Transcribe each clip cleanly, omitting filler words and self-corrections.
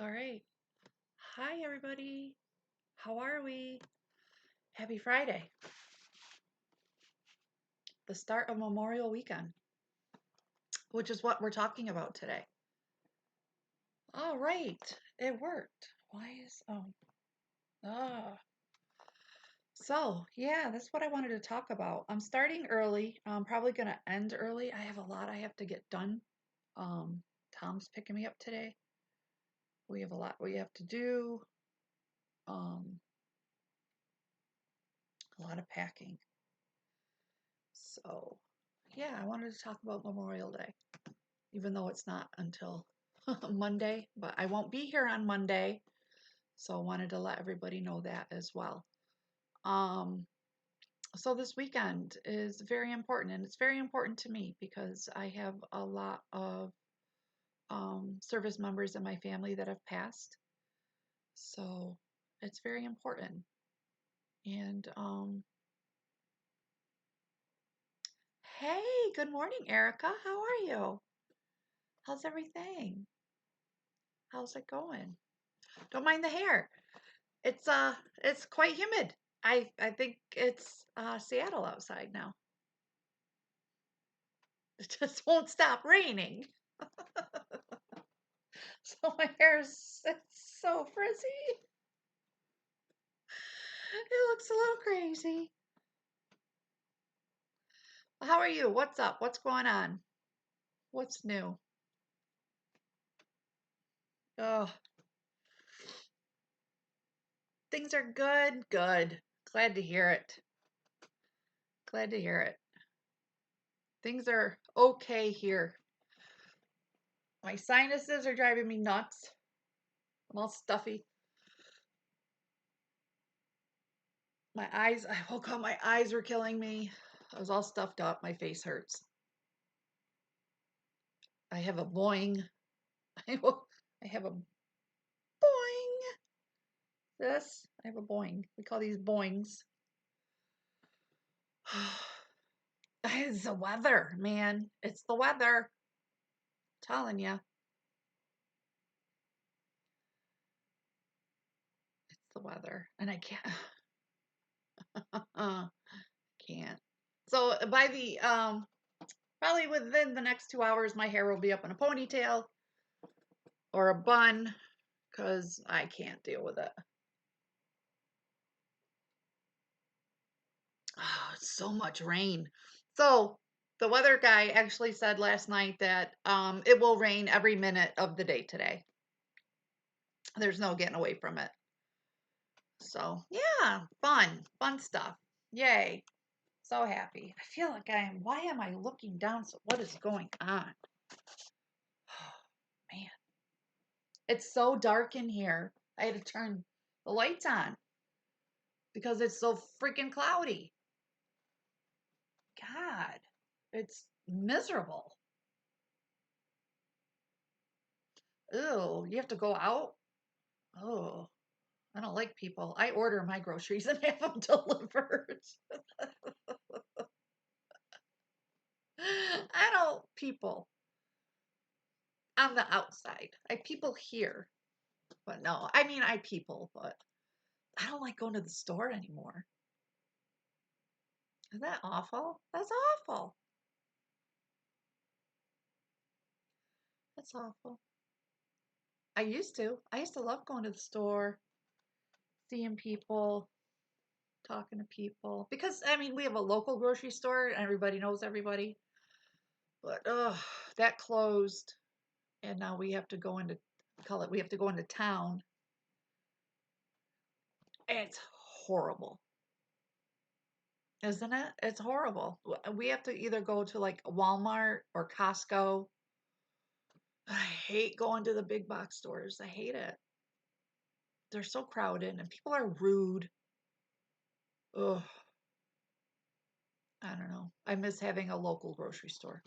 All right. Hi, everybody. How are we? Happy Friday, the start of Memorial Weekend, which is what we're talking about today. All right. It worked. Why is, ah. Yeah, that's what I wanted to talk about. I'm starting early. I'm probably going to end early. I have a lot I have to get done. Um, Tom's picking me up today. We have a lot we have to do. Um, a lot of packing. So, yeah, I wanted to talk about Memorial Day, even though it's not until Monday, but I won't be here on Monday, so I wanted to let everybody know that as well. Um, so this weekend is very important, and it's very important to me because I have a lot of service members in my family that have passed, so it's very important. And hey, good morning, Erica. How are you? How's everything? How's it going? Don't mind the hair. It's quite humid. I think it's Seattle outside now. It just won't stop raining. So my hair's it's so frizzy. It looks a little crazy. How are you? What's up? What's going on? What's new? Oh, things are good. Good. Glad to hear it. Glad to hear it. Things are okay here. My sinuses are driving me nuts. I'm all stuffy. My eyes, I woke up, my eyes were killing me. I was all stuffed up. My face hurts. I have a boing. I have a boing. This, I have a boing. We call these boings. It's the weather, man. It's the weather. I'm telling you, it's the weather. And I can't, can't. So by the, probably within the next 2 hours, my hair will be up in a ponytail or a bun because I can't deal with it. Oh, it's so much rain. So the weather guy actually said last night that it will rain every minute of the day today. There's no getting away from it. So yeah, fun stuff. Yay. So happy. I feel like why am I looking down? So what is going on? Man, it's so dark in here. I had to turn the lights on because it's so freaking cloudy. God, it's miserable. Ew, you have to go out? Oh, I don't like people. I order my groceries and have them delivered. I don't people on the outside. I people here, but no, I mean I people, but I don't like going to the store anymore. Is that awful? That's awful. That's awful. I used to. I used to love going to the store, seeing people, talking to people. Because I mean, we have a local grocery store and everybody knows everybody. But that closed and now we have to go into call it we have to go into town. It's horrible, isn't it? It's horrible. We have to either go to like Walmart or Costco. I hate going to the big box stores. I hate it. They're so crowded and people are rude. Ugh, I don't know. I miss having a local grocery store.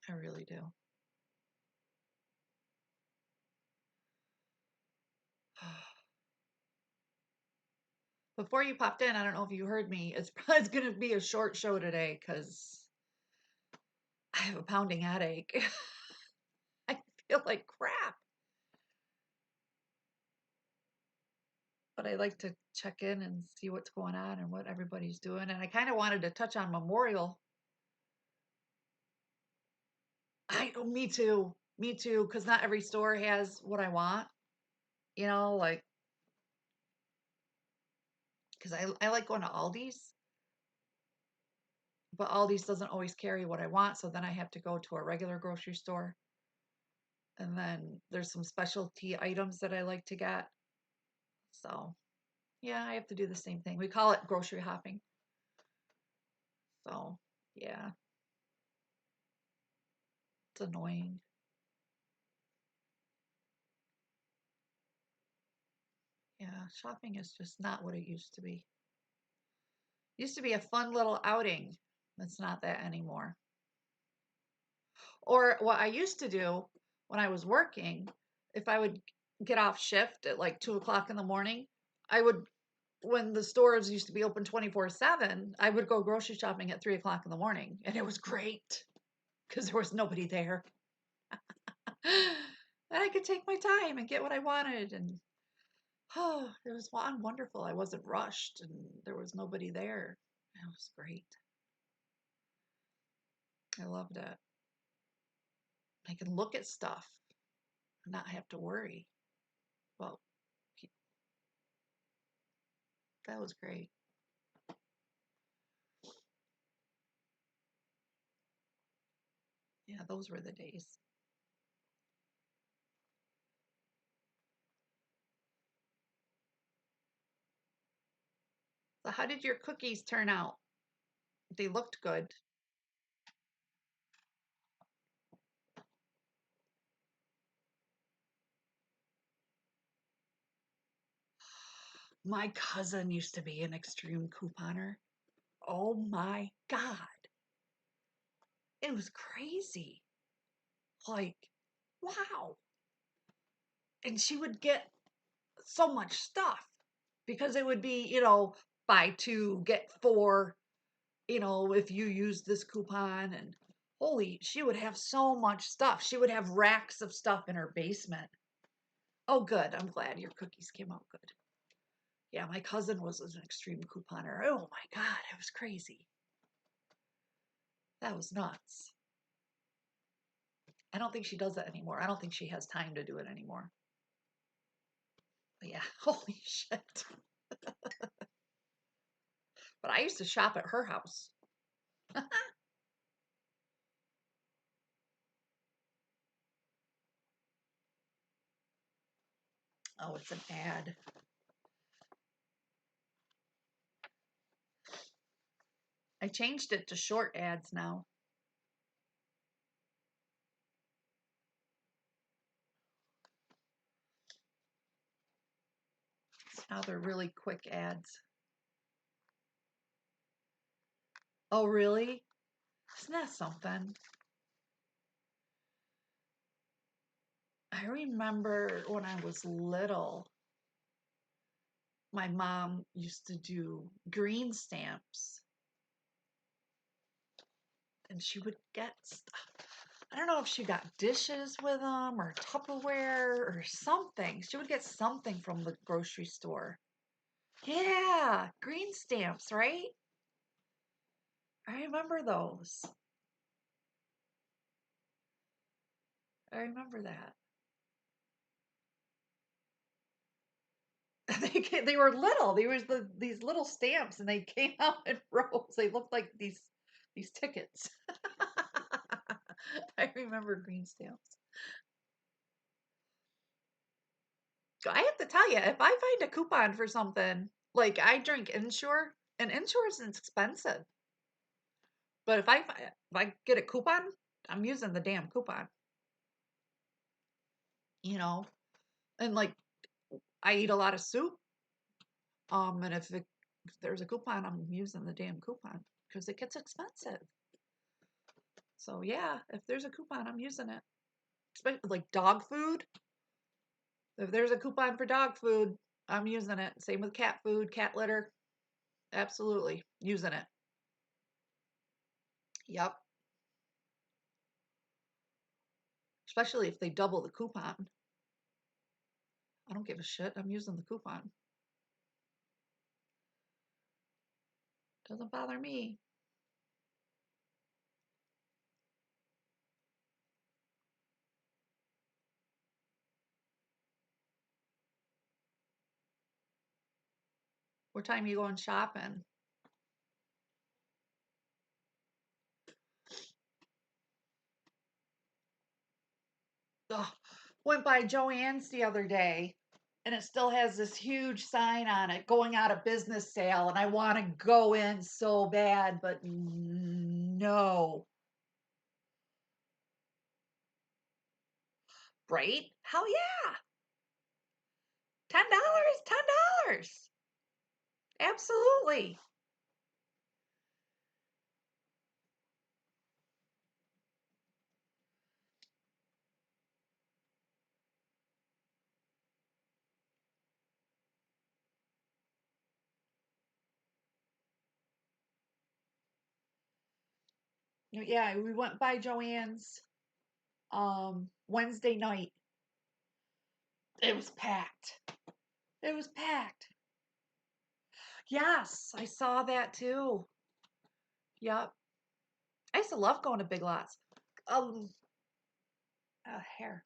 I really do. Before you popped in, I don't know if you heard me. It's going to be a short show today because I have a pounding headache. feel like crap. But I like to check in and see what's going on and what everybody's doing. And I kind of wanted to touch on Memorial. Me too. Me too. Because not every store has what I want. Like, because I like going to Aldi's, but Aldi's doesn't always carry what I want. So then I have to go to a regular grocery store. And then there's some specialty items that I like to get. So yeah, I have to do the same thing. We call it grocery hopping. So yeah, it's annoying. Yeah, shopping is just not what it used to be. Used to be a fun little outing. It's not that anymore. Or what I used to do when I was working, if I would get off shift at like 2 o'clock in the morning, I would, when the stores used to be open 24/7, I would go grocery shopping at 3 o'clock in the morning. And it was great because there was nobody there. And I could take my time and get what I wanted. And oh, it was wonderful. I wasn't rushed and there was nobody there. It was great. I loved it. I can look at stuff and not have to worry. Well, that was great. Yeah, those were the days. So, how did your cookies turn out? They looked good. My cousin used to be an extreme couponer. Oh my God. It was crazy. Like, wow. And she would get so much stuff because it would be, buy two, get four, if you use this coupon. And holy, she would have so much stuff. She would have racks of stuff in her basement. Oh, good. I'm glad your cookies came out good. Yeah, my cousin was an extreme couponer. Oh my God, it was crazy. That was nuts. I don't think she does that anymore. I don't think she has time to do it anymore. But yeah, holy shit. But I used to shop at her house. Oh, it's an ad. I changed it to short ads now. Now they're really quick ads. Oh, really? Isn't that something? I remember when I was little, my mom used to do green stamps and she would get stuff. I don't know if she got dishes with them or Tupperware or something. She would get something from the grocery store. Yeah, green stamps, right? I remember those. I remember that. They were little. They were these little stamps, and they came out in rows. They looked like these tickets. I remember green stamps. I have to tell you, if I find a coupon for something, like I drink Ensure, and Ensure isn't expensive. But if I get a coupon, I'm using the damn coupon, you know. And like I eat a lot of soup, and if there's a coupon, I'm using the damn coupon because it gets expensive. So yeah, if there's a coupon, I'm using it. Especially like dog food. If there's a coupon for dog food, I'm using it. Same with cat food, cat litter. Absolutely using it. Yep. especially if they double the coupon. I don't give a shit. I'm using the coupon. Doesn't bother me. What time are you going shopping? Ugh. Went by Joann's the other day and it still has this huge sign on it, going out of business sale, and I want to go in so bad, but no. Right? Hell yeah. $10, $10. Absolutely. Yeah, we went by Joann's Wednesday night. It was packed. It was packed. Yes, I saw that too. Yep. I used to love going to Big Lots. Um, hair.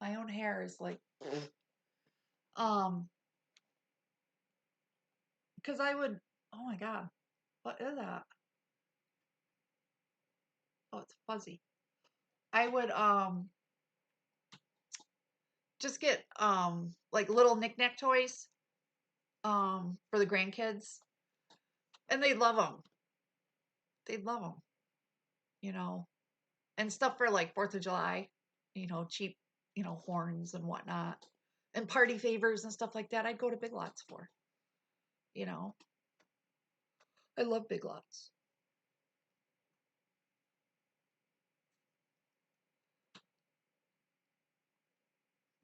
My own hair is like, um, because I would. Oh my God, what is that? Oh, it's fuzzy. I would just get like little knickknack toys for the grandkids, and they love them. They'd love them, you know, and stuff for like 4th of July, cheap, horns and whatnot, and party favors and stuff like that. I'd go to Big Lots for, you know. I love Big Lots.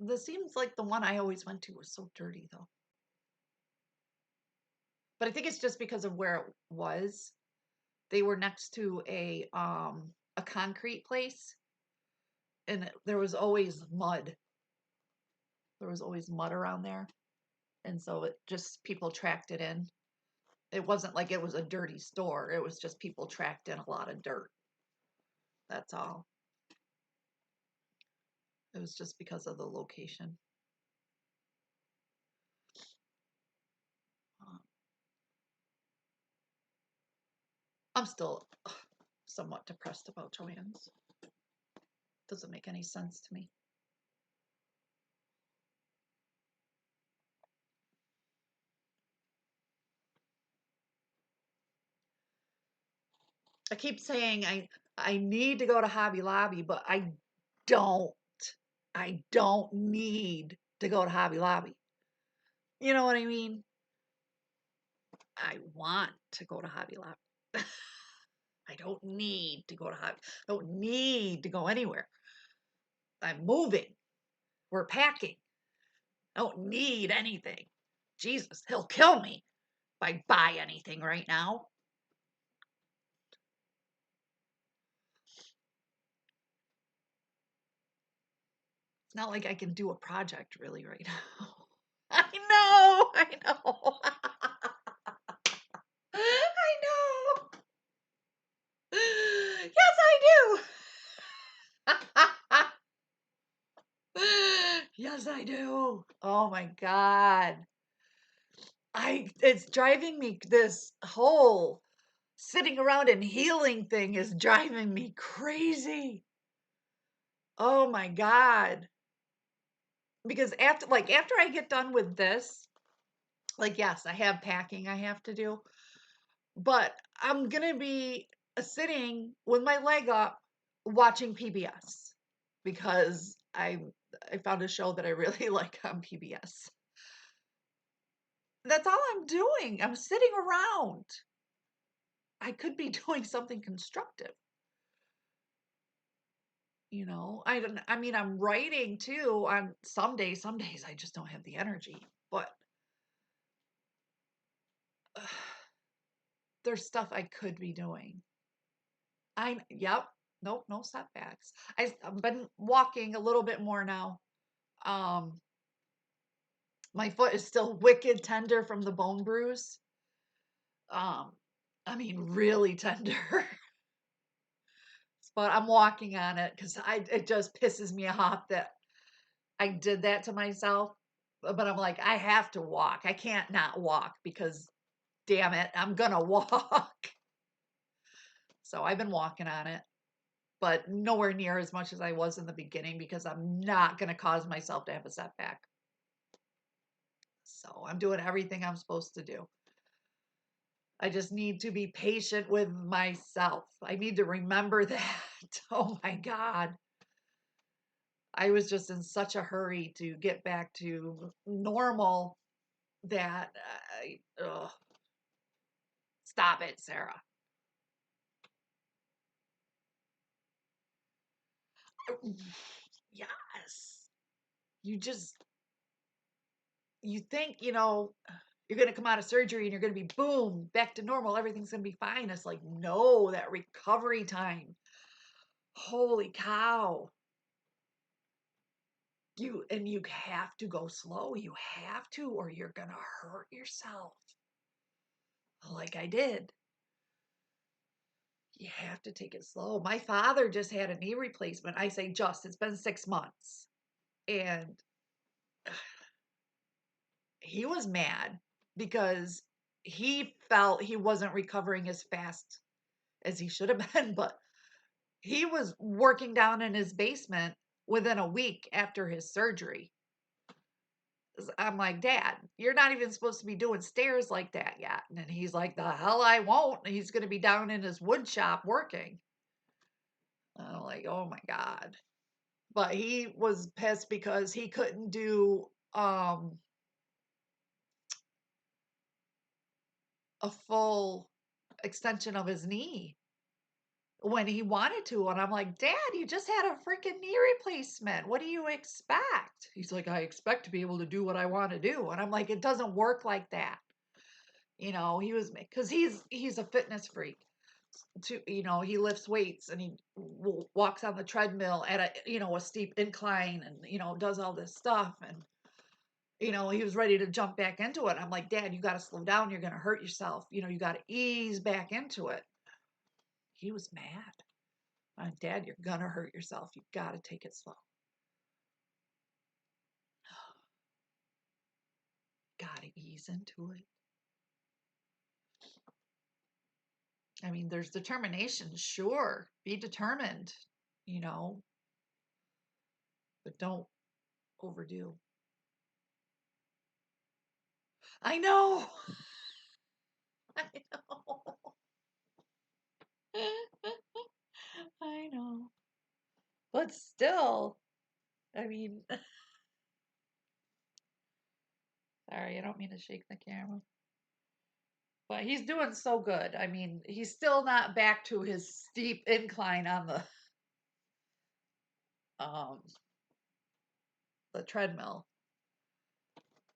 This seems like the one I always went to was so dirty though. But I think it's just because of where it was. They were next to a concrete place, and there was always mud. There was always mud around there, and so it just people tracked it in. It wasn't like it was a dirty store. It was just people tracked in a lot of dirt. That's all. It was just because of the location. Uh, I'm still somewhat depressed about Joann's. Doesn't make any sense to me. I keep saying I need to go to Hobby Lobby, but don't. I don't need to go to Hobby Lobby. You know what I mean? I want to go to Hobby Lobby. I don't need to go to Hobby. I don't need to go anywhere. I'm moving. We're packing. I don't need anything. Jesus, he'll kill me if I buy anything right now. It's not like I can do a project really right now. I know. I know. Yes, I do. Yes, I do. Oh my God. It's driving me, this whole sitting around and healing thing is driving me crazy. Oh my God. Because after I get done with this, like yes, I have packing I have to do, but I'm gonna be sitting with my leg up watching PBS because I found a show that I really like on PBS. That's all I'm doing. I'm sitting around. I could be doing something constructive. I mean, I'm writing too on some days I just don't have the energy, but there's stuff I could be doing. Yep. Nope, no setbacks. I've been walking a little bit more now. Um, my foot is still wicked tender from the bone bruise. Um, I mean, really tender. But I'm walking on it because it just pisses me off that I did that to myself. But I'm like, I have to walk. I can't not walk because damn it, I'm gonna walk. So I've been walking on it, but nowhere near as much as I was in the beginning because I'm not gonna cause myself to have a setback. So I'm doing everything I'm supposed to do. I just need to be patient with myself. I need to remember that. Oh my God. I was just in such a hurry to get back to normal that stop it, Sarah. Yes. You just, you think, you're going to come out of surgery and you're going to be boom, back to normal. Everything's going to be fine. It's like, no, that recovery time. Holy cow. You have to go slow. You have to, or you're going to hurt yourself. Like I did. You have to take it slow. My father just had a knee replacement. I say just, it's been 6 months. And he was mad because he felt he wasn't recovering as fast as he should have been, but he was working down in his basement within a week after his surgery. I'm like, Dad, you're not even supposed to be doing stairs like that yet. And he's like, the hell I won't. He's going to be down in his wood shop working. I'm like, oh my God. But he was pissed because he couldn't do a full extension of his knee when he wanted to. And I'm like, Dad, you just had a freaking knee replacement. What do you expect? He's like, I expect to be able to do what I want to do. And I'm like, it doesn't work like that. He was, because he's a fitness freak. He lifts weights and he walks on the treadmill at a steep incline and does all this stuff. And he was ready to jump back into it. I'm like, Dad, you got to slow down. You're going to hurt yourself. You got to ease back into it. He was mad. Dad, you're going to hurt yourself. You got to take it slow. Got to ease into it. I mean, there's determination. Sure. Be determined, but don't overdo. I know. I know. I know. But still, I mean, sorry, I don't mean to shake the camera. But he's doing so good. I mean, he's still not back to his steep incline on um the treadmill,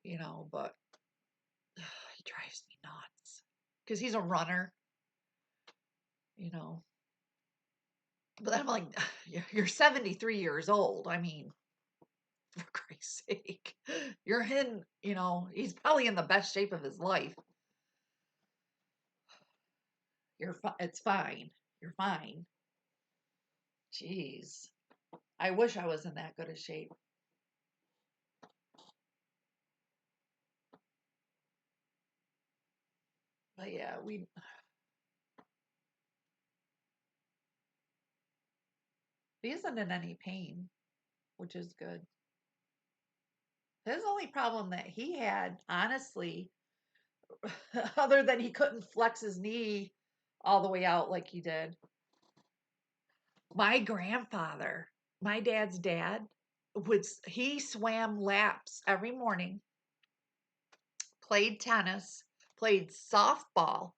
but he drives me nuts because he's a runner, you know. But I'm like, you're 73 years old. I mean, for Christ's sake, you're in, he's probably in the best shape of his life. It's fine. You're fine. Jeez. I wish I was in that good a shape. But yeah, he isn't in any pain, which is good. His only problem that he had, honestly, other than he couldn't flex his knee all the way out like he did. My grandfather, my dad's dad, he swam laps every morning, played tennis, played softball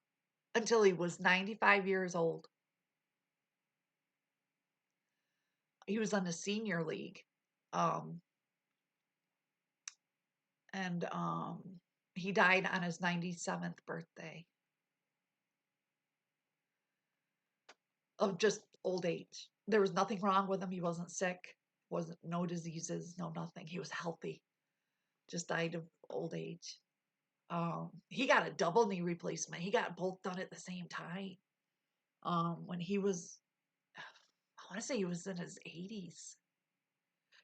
until he was 95 years old. He was on the senior league. Um, and he died on his 97th birthday of just old age. There was nothing wrong with him. He wasn't sick, wasn't no diseases, no nothing. He was healthy. Just died of old age. He got a double knee replacement. He got both done at the same time. When he was, I want to say he was in his 80s.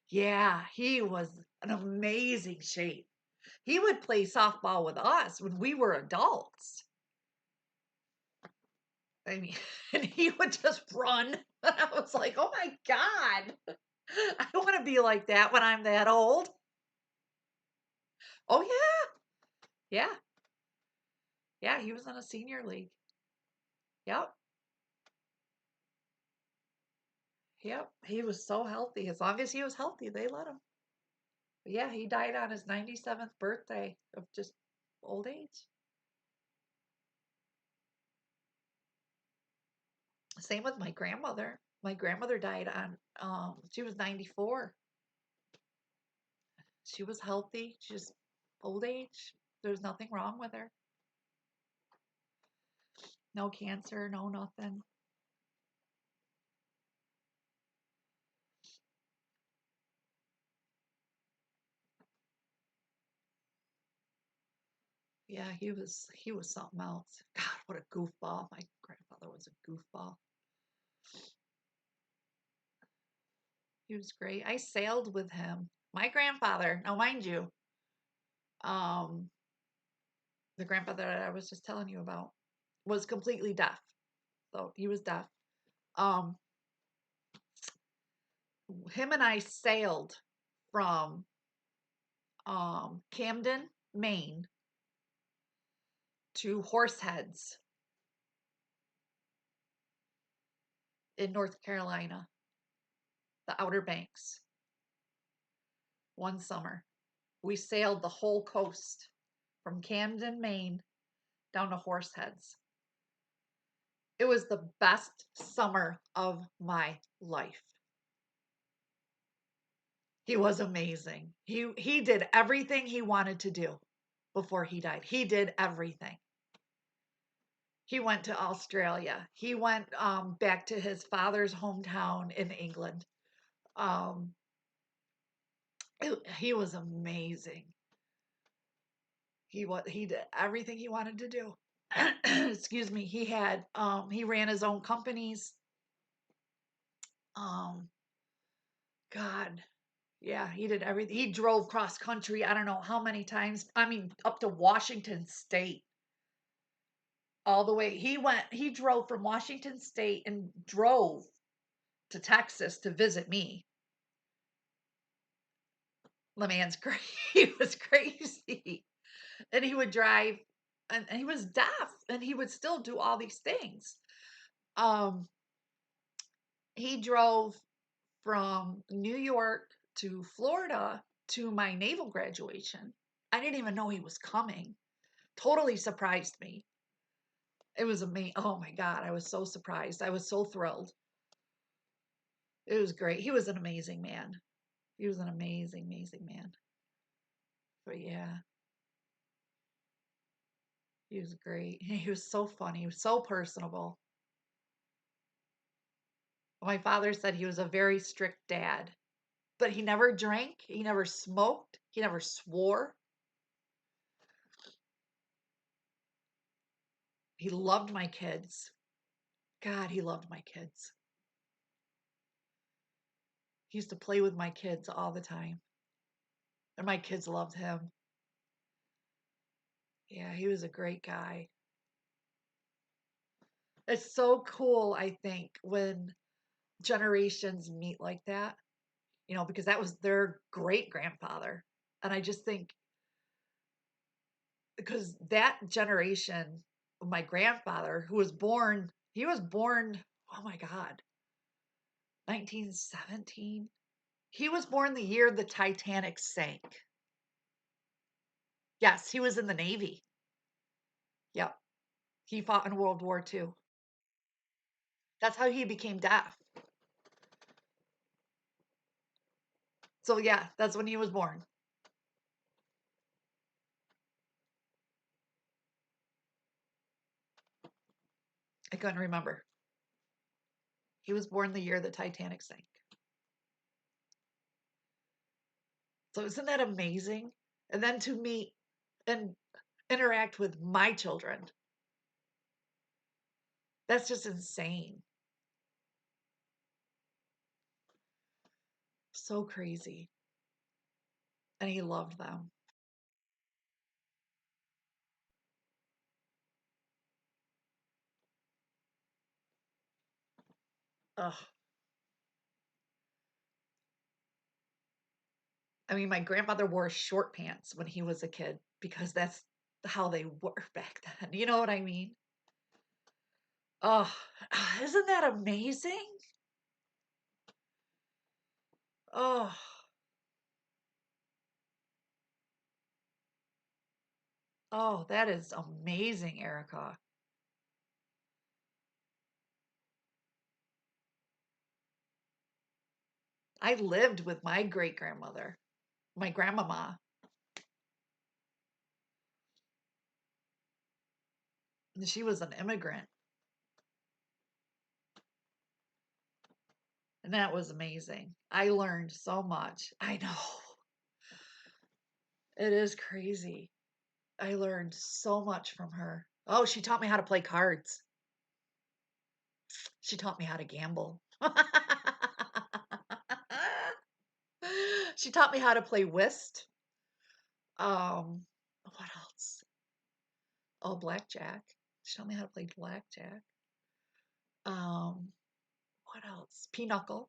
Yeah, he was an amazing shape. He would play softball with us when we were adults. I mean, and he would just run. And I was like, oh my God, I want to be like that when I'm that old. Oh, yeah. Yeah. Yeah. He was in a senior league. Yep. Yep. He was so healthy. As long as he was healthy, they let him. But yeah, he died on his 97th birthday of just old age. Same with my grandmother. My grandmother died on, she was 94. She was healthy. She just old age. There's nothing wrong with her. No cancer, no nothing. Yeah, he was something else. God, what a goofball. My grandfather was a goofball. He was great. I sailed with him. My grandfather, now mind you, um, the grandfather that I was just telling you about was completely deaf. So he was deaf. Um, him and I sailed from Camden, Maine to Horseheads in North Carolina, the Outer Banks, one summer. We sailed the whole coast from Camden, Maine down to Horseheads. It was the best summer of my life. He was amazing. He did everything he wanted to do before he died. He did everything. He went to Australia. He went back to his father's hometown in England. Um, he was amazing. He did everything he wanted to do. Excuse me. He ran his own companies. Um, God, yeah, he did everything. He drove cross country. I don't know how many times. I mean, up to Washington State, all the way. He drove from Washington State and drove to Texas to visit me. The man's crazy. He was crazy. And he would drive, and he was deaf, and he would still do all these things. Um, he drove from New York to Florida to my naval graduation. I didn't even know he was coming. Totally surprised me. It was amazing. Oh my God, I was so surprised. I was so thrilled. It was great. He was an amazing man. He was an amazing, amazing man. But yeah, he was great. He was so funny. He was so personable. My father said he was a very strict dad, but he never drank, he never smoked, he never swore. He loved my kids. God, he loved my kids. He used to play with my kids all the time, and my kids loved him. Yeah, he was a great guy. It's so cool, I think, when generations meet like that, because that was their great grandfather. And I just think, because that generation, my grandfather, he was born, oh my God, 1917. He was born the year the Titanic sank. Yes, he was in the Navy. Yep. He fought in World War II. That's how he became deaf. So yeah, that's when he was born. I couldn't remember. He was born the year the Titanic sank. So isn't that amazing? And then to meet and interact with my children. That's just insane. So crazy. And he loved them. Ugh. I mean, my grandmother wore short pants when he was a kid because that's how they were back then. You know what I mean? Oh, isn't that amazing? Oh, oh, that is amazing, Erica. I lived with my great grandmother, my grandmama. She was an immigrant, and that was amazing. I learned so much. I know. It is crazy. I learned so much from her. Oh, she taught me how to play cards. She taught me how to gamble. She taught me how to play whist. What else? Oh, blackjack. She taught me how to play blackjack. Um, what else? Pinochle.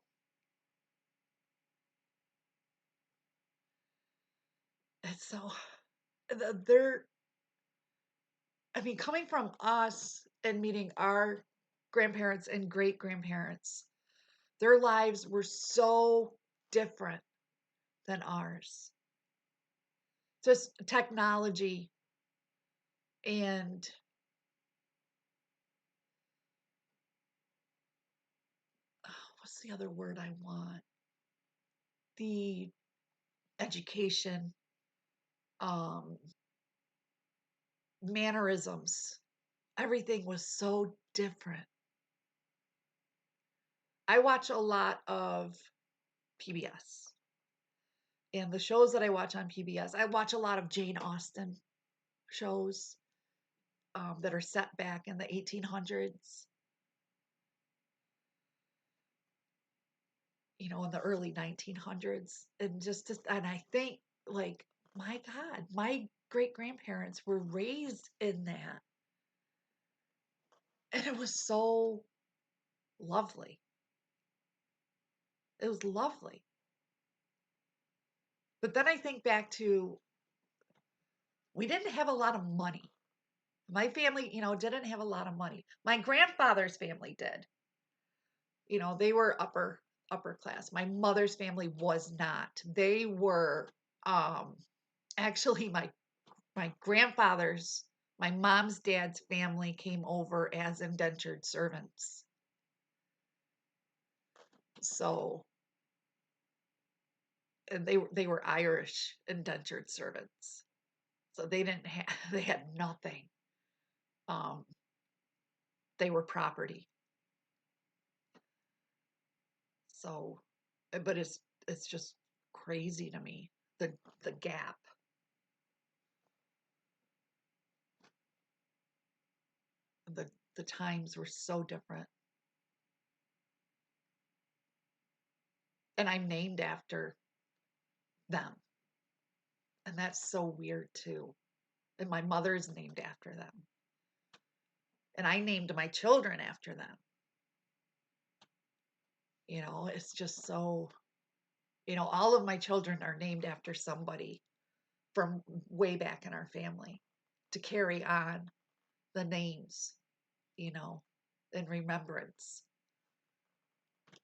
It's so they're. I mean, coming from us and meeting our grandparents and great grandparents, their lives were so different than ours. Just technology and what's the other word I want? The education, um, mannerisms. Everything was so different. I watch a lot of PBS. And the shows that I watch on PBS, I watch a lot of Jane Austen shows that are set back in the 1800s, in the early 1900s. And I think, like, my God, my great grandparents were raised in that. And it was so lovely. It was lovely. But then I think back to we didn't have a lot of money. My family, didn't have a lot of money. My grandfather's family did. They were upper class. My mother's family was not. They were um actually my grandfather's my mom's dad's family came over as indentured servants. So and they were Irish indentured servants. So they didn't have they had nothing. Um they were property. So but it's just crazy to me the gap. The times were so different. And I'm named after them. And that's so weird too. And my mother's named after them. And I named my children after them. It's just so, all of my children are named after somebody from way back in our family to carry on the names, you know, in remembrance.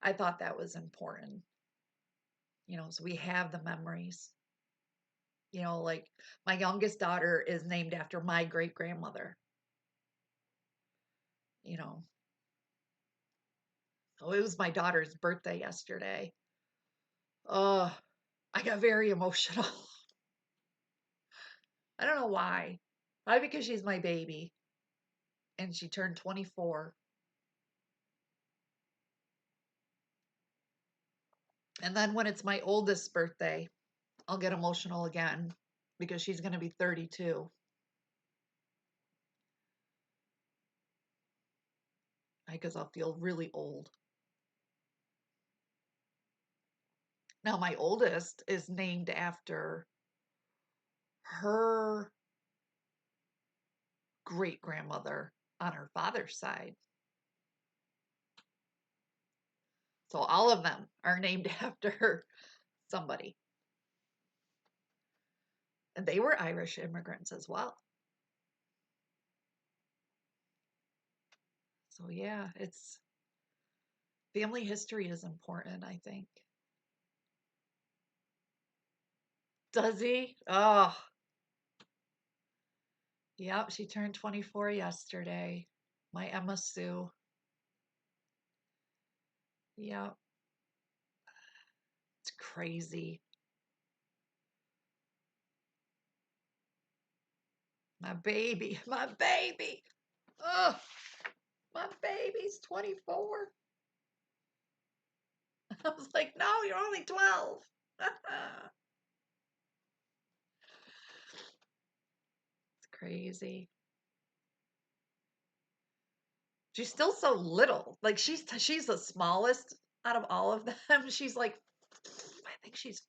I thought that was important, so we have the memories. Like my youngest daughter is named after my great grandmother, you know. Oh, it was my daughter's birthday yesterday. Oh, I got very emotional. I don't know why. Probably because she's my baby and she turned 24. And then when it's my oldest birthday, I'll get emotional again because she's going to be 32. Because I'll feel really old. Now, my oldest is named after her great grandmother on her father's side. So all of them are named after somebody. And they were Irish immigrants as well. So yeah, it's family history is important, I think. Does he? Oh, yep, she turned 24 yesterday. My Emma Sue. Yep, it's crazy. My baby, my baby. Ugh, my baby's 24. I was like, no, you're only 12. It's crazy. She's still so little. Like she's the smallest out of all of them. She's like, I think she's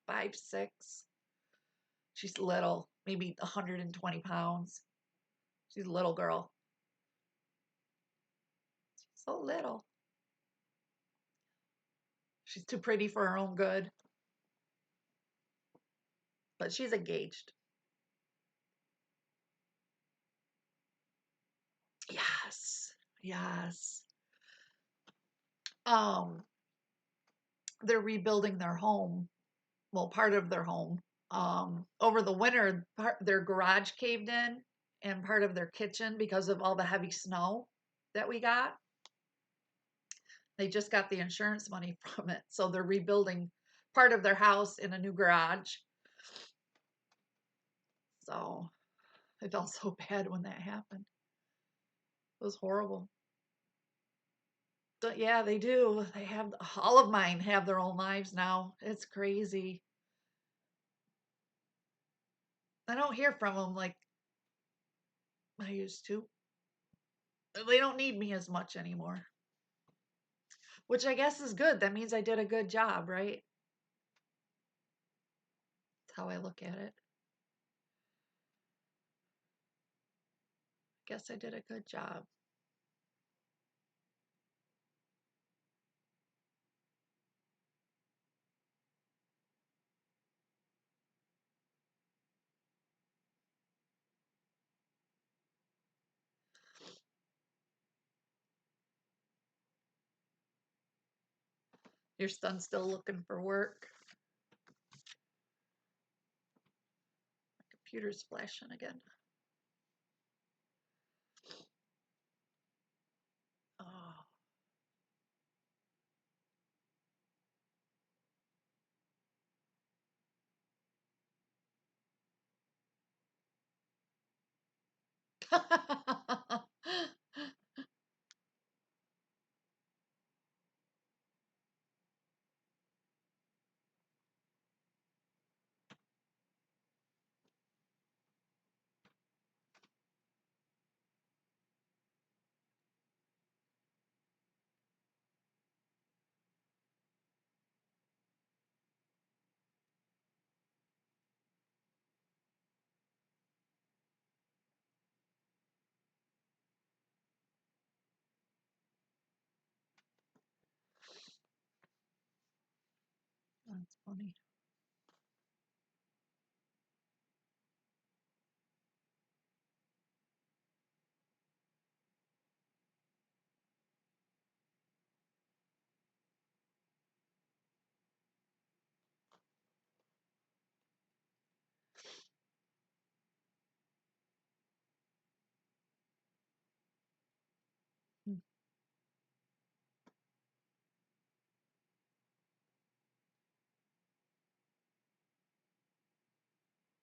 5'6". She's little, maybe 120 pounds. She's a little girl. She's so little. She's too pretty for her own good, but she's engaged. Yes, yes. Um, they're rebuilding their home. Well, part of their home. Over the winter, their garage caved in and part of their kitchen because of all the heavy snow that we got. They just got the insurance money from it, so they're rebuilding part of their house in a new garage. So I felt so bad when that happened. It was horrible. But yeah, they do. They have all of mine have their own lives now. It's crazy. I don't hear from them like I used to. They don't need me as much anymore, which I guess is good. That means I did a good job, right? That's how I look at it. Guess I did a good job. Your son's still looking for work. My computer's flashing again. Oh. That's funny.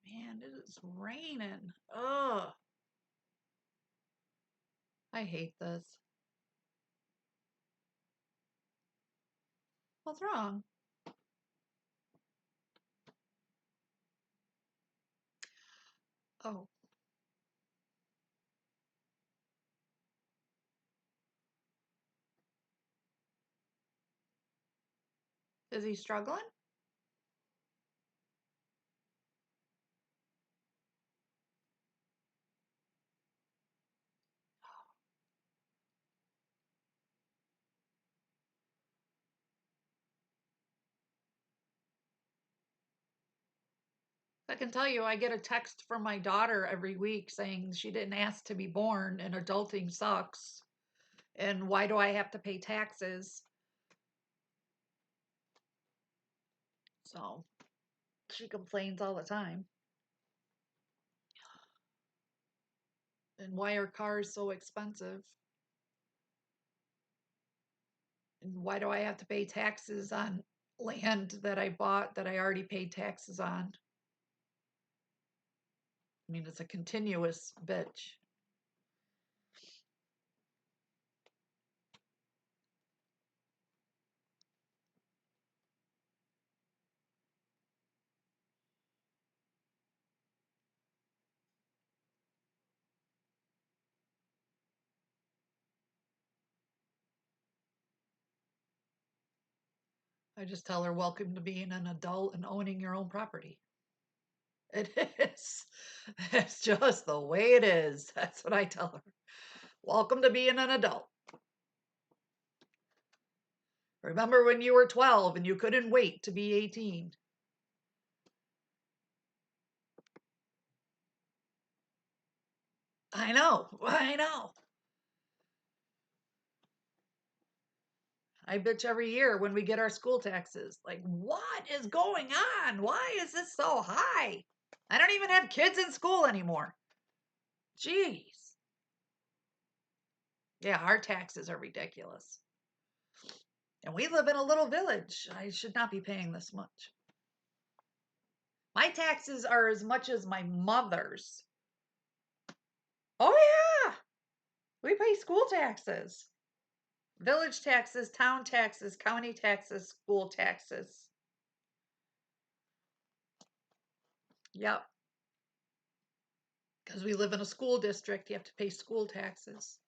Man, it is raining. Ugh. I hate this. What's wrong? Oh, is he struggling? I can tell you, I get a text from my daughter every week saying she didn't ask to be born and adulting sucks. And why do I have to pay taxes? So she complains all the time. And why are cars so expensive? And why do I have to pay taxes on land that I bought that I already paid taxes on? I mean, it's a continuous bitch. I just tell her, welcome to being an adult and owning your own property. It is. It's just the way it is. That's what I tell her. Welcome to being an adult. Remember when you were 12 and you couldn't wait to be 18? I know. I know. I bitch every year when we get our school taxes. Like, what is going on? Why is this so high? I don't even have kids in school anymore. Jeez. Yeah, our taxes are ridiculous. And we live in a little village. I should not be paying this much. My taxes are as much as my mother's. Oh, yeah. We pay school taxes, village taxes, town taxes, county taxes, school taxes. Yep. Because we live in a school district, you have to pay school taxes.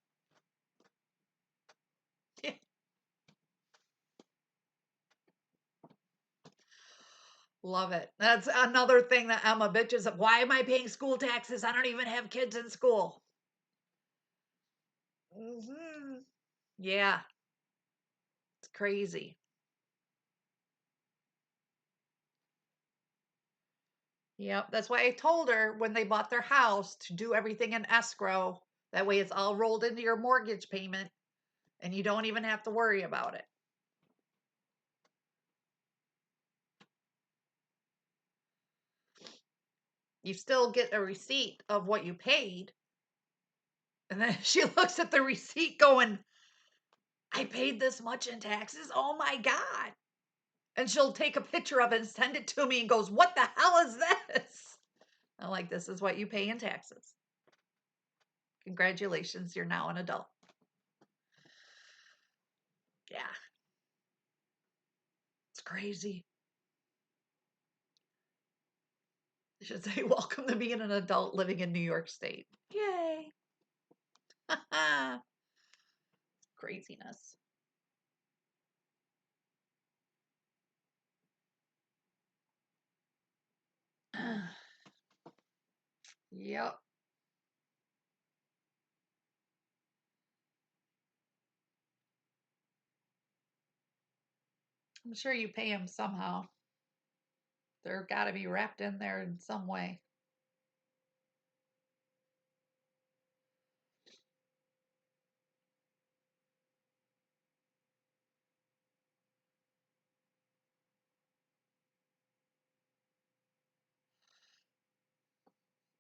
Love it. That's another thing that Emma bitches up. Why am I paying school taxes? I don't even have kids in school. Yeah, it's crazy. Yep. That's why I told her when they bought their house to do everything in escrow. That way it's all rolled into your mortgage payment and you don't even have to worry about it. You still get a receipt of what you paid. And then she looks at the receipt going, I paid this much in taxes? Oh my God. And she'll take a picture of it and send it to me and goes, what the hell is this? I'm like, this is what you pay in taxes. Congratulations, you're now an adult. Yeah. It's crazy. I should say, welcome to being an adult living in New York State. Yay. Craziness. Yep. I'm sure you pay them somehow. They're got to be wrapped in there in some way.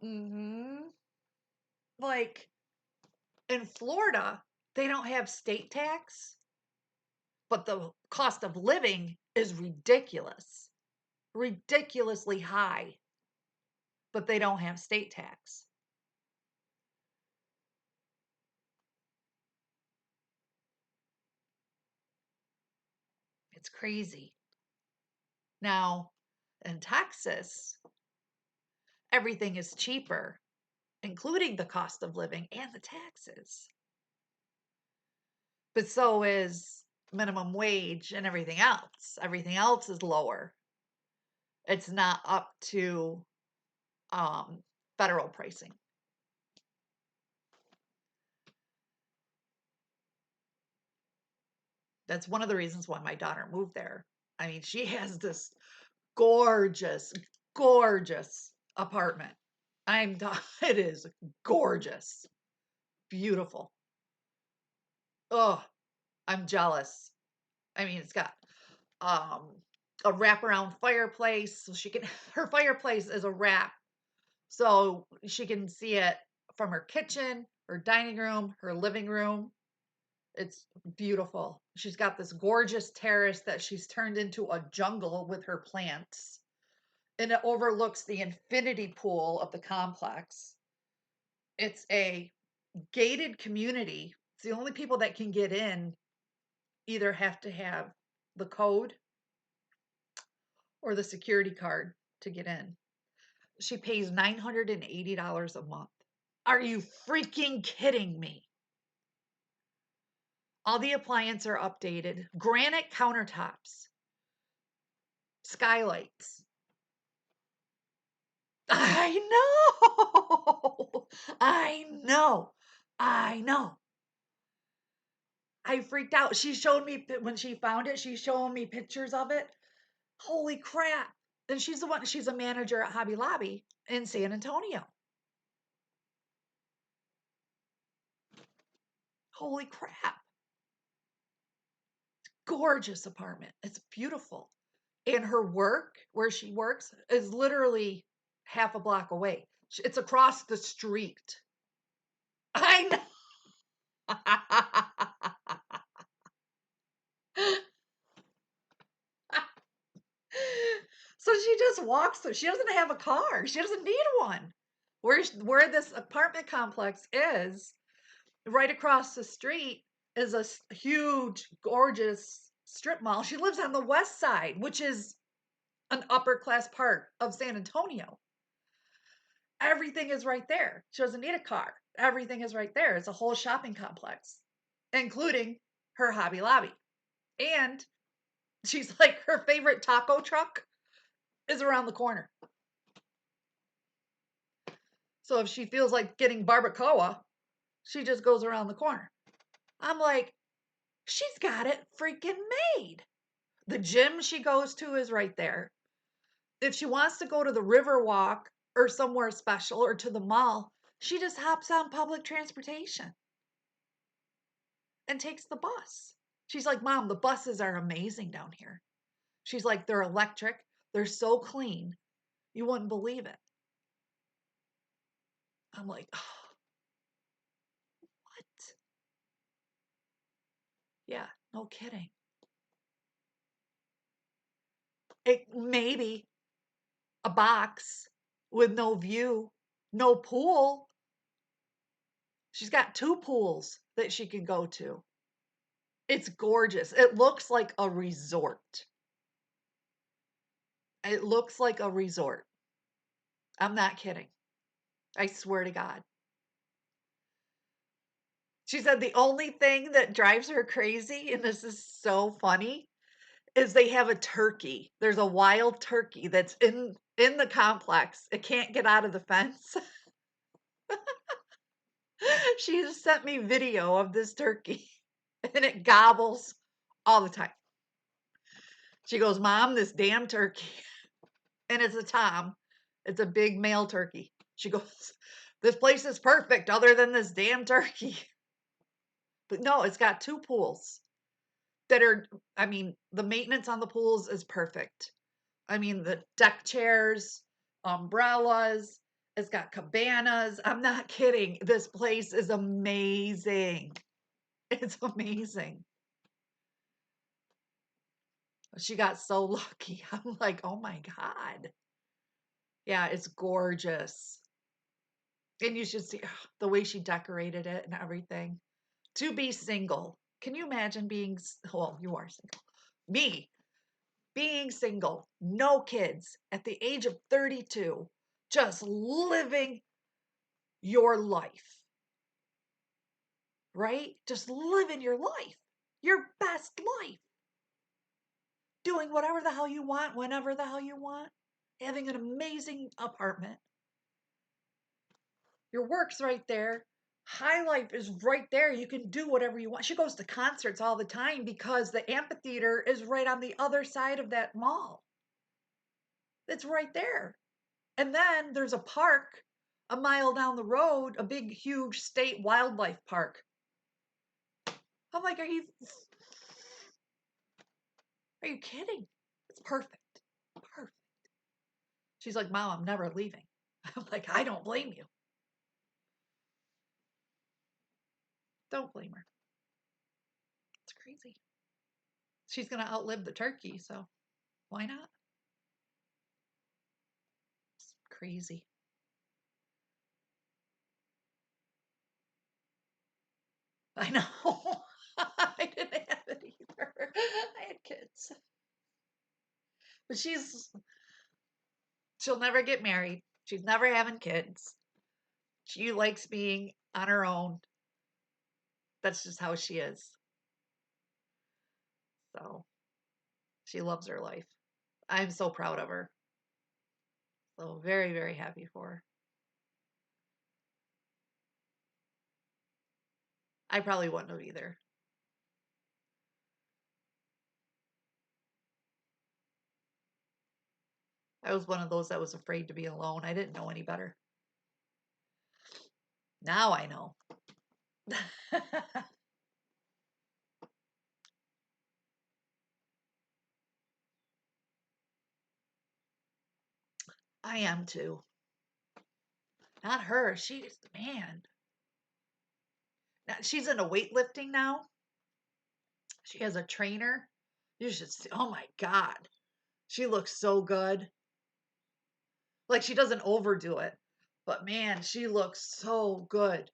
Mm-hmm. Like in Florida, they don't have state tax, but the cost of living is ridiculous, ridiculously high, but they don't have state tax. It's crazy. Now, in Texas, everything is cheaper. including the cost of living and the taxes. But so is minimum wage and everything else. Everything else is lower. It's not up to federal pricing. That's one of the reasons why my daughter moved there. I mean, she has this gorgeous, gorgeous apartment. It is gorgeous, beautiful. Oh, I'm jealous. I mean, it's got um a wraparound fireplace, so she can her fireplace is a wrap, so she can see it from her kitchen, her dining room, her living room. It's beautiful. She's got this gorgeous terrace that she's turned into a jungle with her plants, and it overlooks the infinity pool of the complex. It's a gated community. It's the only people that can get in either have to have the code or the security card to get in. She pays $980 a month. Are you freaking kidding me? All the appliances are updated, granite countertops, skylights. I know. I know. I know. I freaked out. She showed me when she found it, she's showing me pictures of it. Holy crap. And she's a manager at Hobby Lobby in San Antonio. Holy crap. Gorgeous apartment. It's beautiful. And her work, where she works, is literally half a block away. It's across the street. I know. So she just walks through. She doesn't have a car. She doesn't need one. Where this apartment complex is, right across the street is a huge, gorgeous strip mall. She lives on the west side, which is an upper class part of San Antonio. Everything is right there. She doesn't need a car. Everything is right there. It's a whole shopping complex, including her Hobby Lobby. And she's like, her favorite taco truck is around the corner. So if she feels like getting barbacoa, she just goes around the corner. I'm like, she's got it freaking made. The gym she goes to is right there. If she wants to go to the Riverwalk or somewhere special or to the mall, she just hops on public transportation and takes the bus. She's like, Mom, the buses are amazing down here. She's like, they're electric. They're so clean. You wouldn't believe it. I'm like, oh, what? Yeah, no kidding. Maybe a box with no view, no pool. She's got 2 pools that she can go to. It's gorgeous. It looks like a resort. It looks like a resort. I'm not kidding. I swear to God. She said the only thing that drives her crazy, and this is so funny, is they have a turkey. There's a wild turkey that's in the complex. It can't get out of the fence. She just sent me video of this turkey and it gobbles all the time. She goes, Mom, this damn turkey. And it's a tom. It's a big male turkey. She goes, this place is perfect other than this damn turkey. But no, it's got 2 pools that are, I mean, the maintenance on the pools is perfect. I mean, the deck chairs, umbrellas, it's got cabanas. I'm not kidding. This place is amazing. It's amazing. She got so lucky. I'm like, oh my God. Yeah, it's gorgeous. And you should see the way she decorated it and everything. To be single. Can you imagine being, well, you are single. Me, being single, no kids, at the age of 32, just living your life, right? Just living your life, your best life, doing whatever the hell you want, whenever the hell you want, having an amazing apartment. Your work's right there. High life is right there. You can do whatever you want. She goes to concerts all the time because the amphitheater is right on the other side of that mall. It's right there. And then there's a park a mile down the road, a big, huge state wildlife park. I'm like, are you kidding? It's perfect. Perfect. She's like, Mom, I'm never leaving. I'm like, I don't blame you. Don't blame her. It's crazy. She's going to outlive the turkey, so why not? It's crazy. I know. I didn't have it either. I had kids. But she'll never get married. She's never having kids. She likes being on her own. That's just how she is. So she loves her life. I'm so proud of her. So very, very happy for her. I probably wouldn't have either. I was one of those that was afraid to be alone. I didn't know any better. Now I know. I am too. Not her. She's man. Now, she's into weightlifting now. She has a trainer. You should see. Oh my God. She looks so good. Like she doesn't overdo it. But man, she looks so good.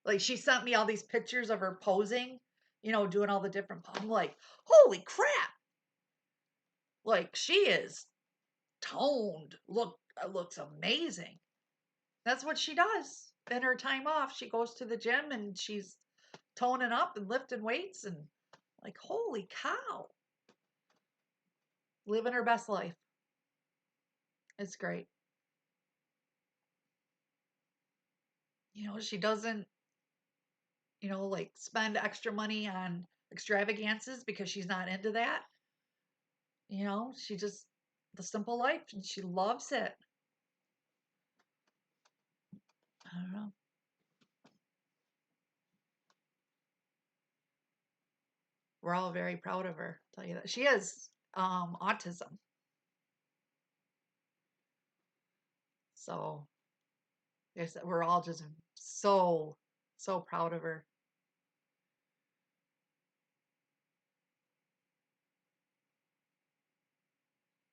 Like she sent me all these pictures of her posing, doing all the different. I'm like, holy crap! Like she is toned. Looks amazing. That's what she does in her time off. She goes to the gym and she's toning up and lifting weights and like, holy cow! Living her best life. It's great. She doesn't, like spend extra money on extravagances because she's not into that. She just the simple life and she loves it. I don't know. We're all very proud of her. I'll tell you that. She has autism. So we're all just so so proud of her.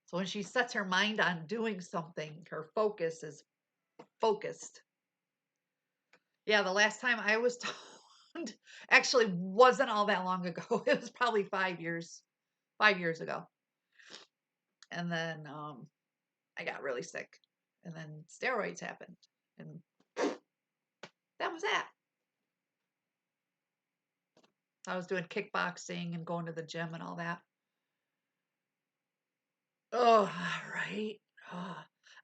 So when she sets her mind on doing something, her focus is focused. Yeah, the last time I was toned actually wasn't all that long ago. It was probably 5 years ago. And then I got really sick. And then steroids happened. And that was that. I was doing kickboxing and going to the gym and all that. Oh, right. Oh.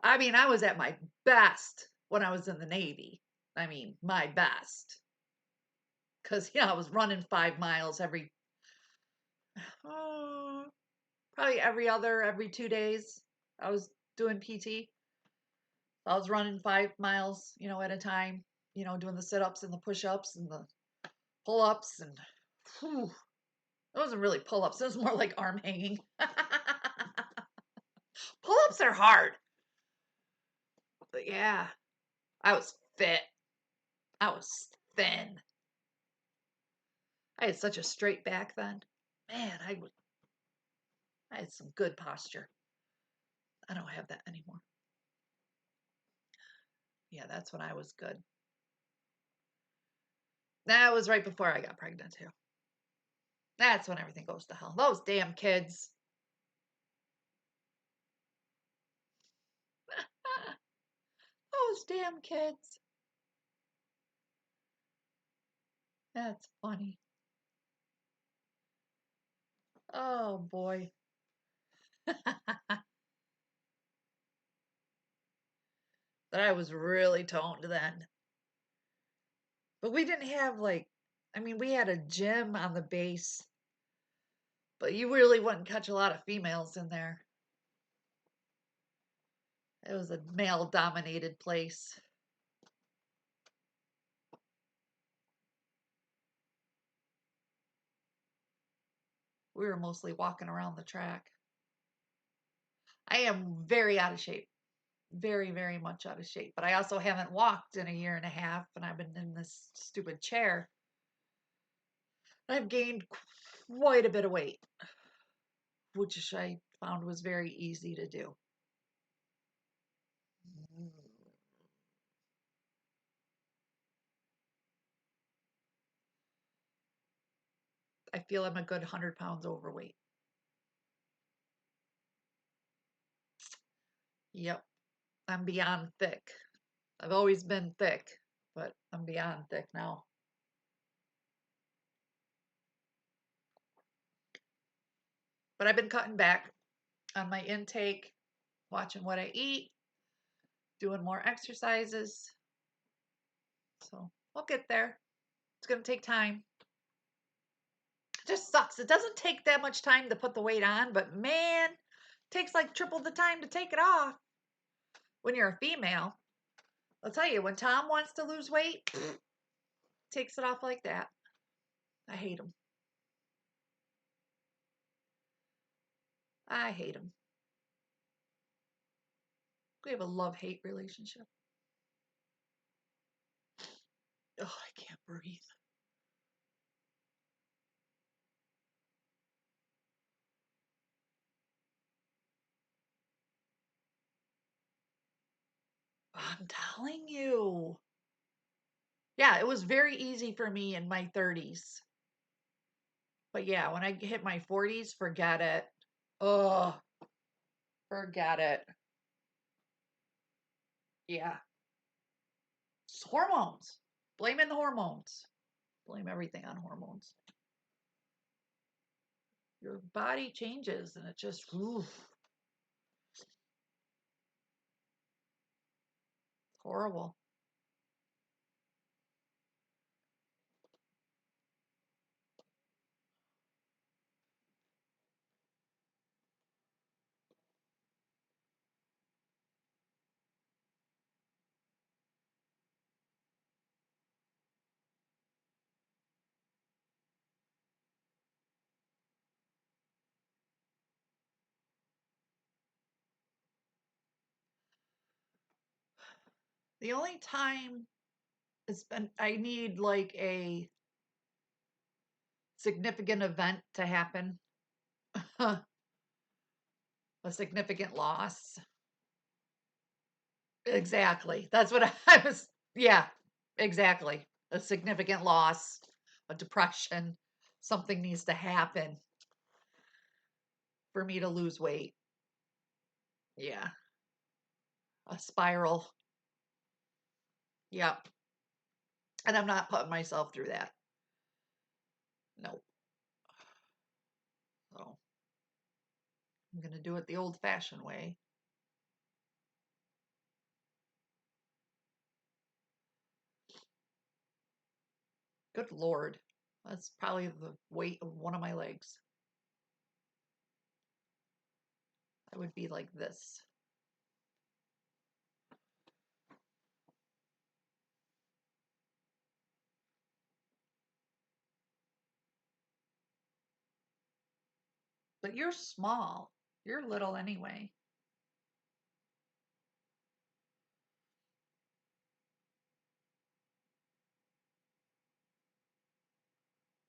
I mean, I was at my best when I was in the Navy. I mean, my best. Because, I was running 5 miles oh, probably every 2 days. I was doing PT. I was running 5 miles, at a time, doing the sit ups and the push ups and the pull ups. And whew, it wasn't really pull ups, it was more like arm hanging. Pull ups are hard. But yeah, I was fit. I was thin. I had such a straight back then. Man, I had some good posture. I don't have that anymore. Yeah, that's when I was good. That was right before I got pregnant too. That's when everything goes to hell. Those damn kids. Those damn kids. That's funny. Oh boy. But I was really toned then. But we didn't have like, I mean, we had a gym on the base, but you really wouldn't catch a lot of females in there. It was a male dominated place. We were mostly walking around the track. I am very out of shape. Very, very much out of shape. But I also haven't walked in a year and a half, and I've been in this stupid chair. I've gained quite a bit of weight, which I found was very easy to do. I feel I'm a good 100 pounds overweight. Yep, I'm beyond thick. I've always been thick, but I'm beyond thick now. But I've been cutting back on my intake, watching what I eat, doing more exercises. So we'll get there. It's going to take time. It just sucks. It doesn't take that much time to put the weight on, but man, it takes like triple the time to take it off when you're a female. I'll tell you, when Tom wants to lose weight, takes it off like that. I hate him. I hate him. We have a love-hate relationship. Oh, I can't breathe. I'm telling you. Yeah, it was very easy for me in my 30s. But yeah, when I hit my 40s, forget it. Oh, forget it. Yeah. It's hormones. Blaming the hormones. Blame everything on hormones. Your body changes and it just, oof, it's horrible. The only time it's been, I need like a significant event to happen, a significant loss. Exactly. That's what I was, yeah, exactly. A significant loss, a depression, something needs to happen for me to lose weight. Yeah, a spiral. Yep. And I'm not putting myself through that. No. So I'm going to do it the old fashioned way. Good Lord. That's probably the weight of one of my legs. I would be like this. But you're small. You're little anyway.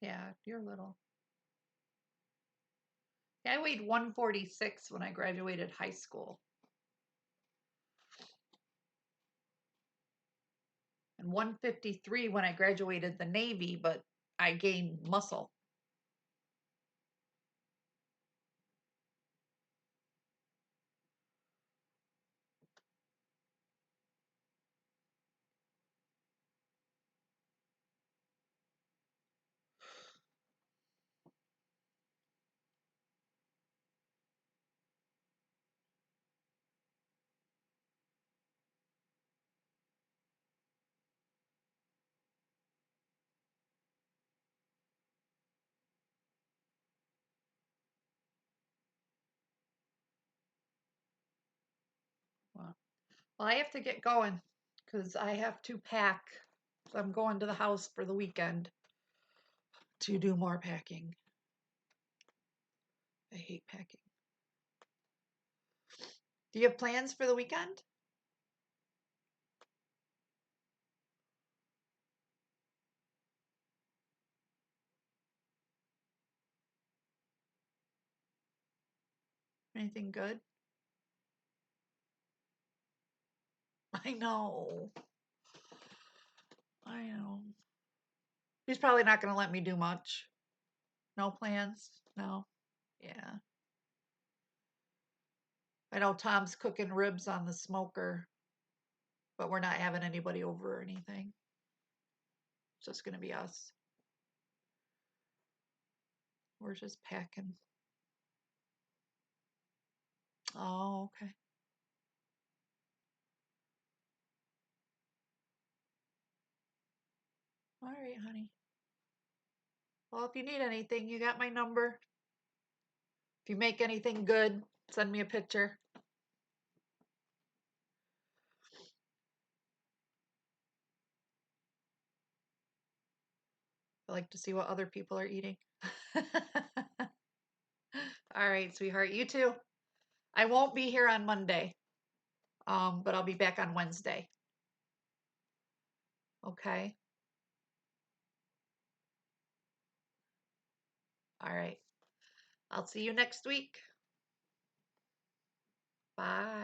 Yeah, you're little. Yeah, I weighed 146 when I graduated high school. And 153 when I graduated the Navy, but I gained muscle. Well, I have to get going because I have to pack. So I'm going to the house for the weekend to do more packing. I hate packing. Do you have plans for the weekend? Anything good? I know. I know. He's probably not going to let me do much. No plans? No. Yeah. I know Tom's cooking ribs on the smoker, but we're not having anybody over or anything. It's just going to be us. We're just packing. Oh, okay. All right, honey. Well, if you need anything, you got my number. If you make anything good, send me a picture. I like to see what other people are eating. All right, sweetheart. You too. I won't be here on Monday, but I'll be back on Wednesday. Okay. All right. I'll see you next week. Bye.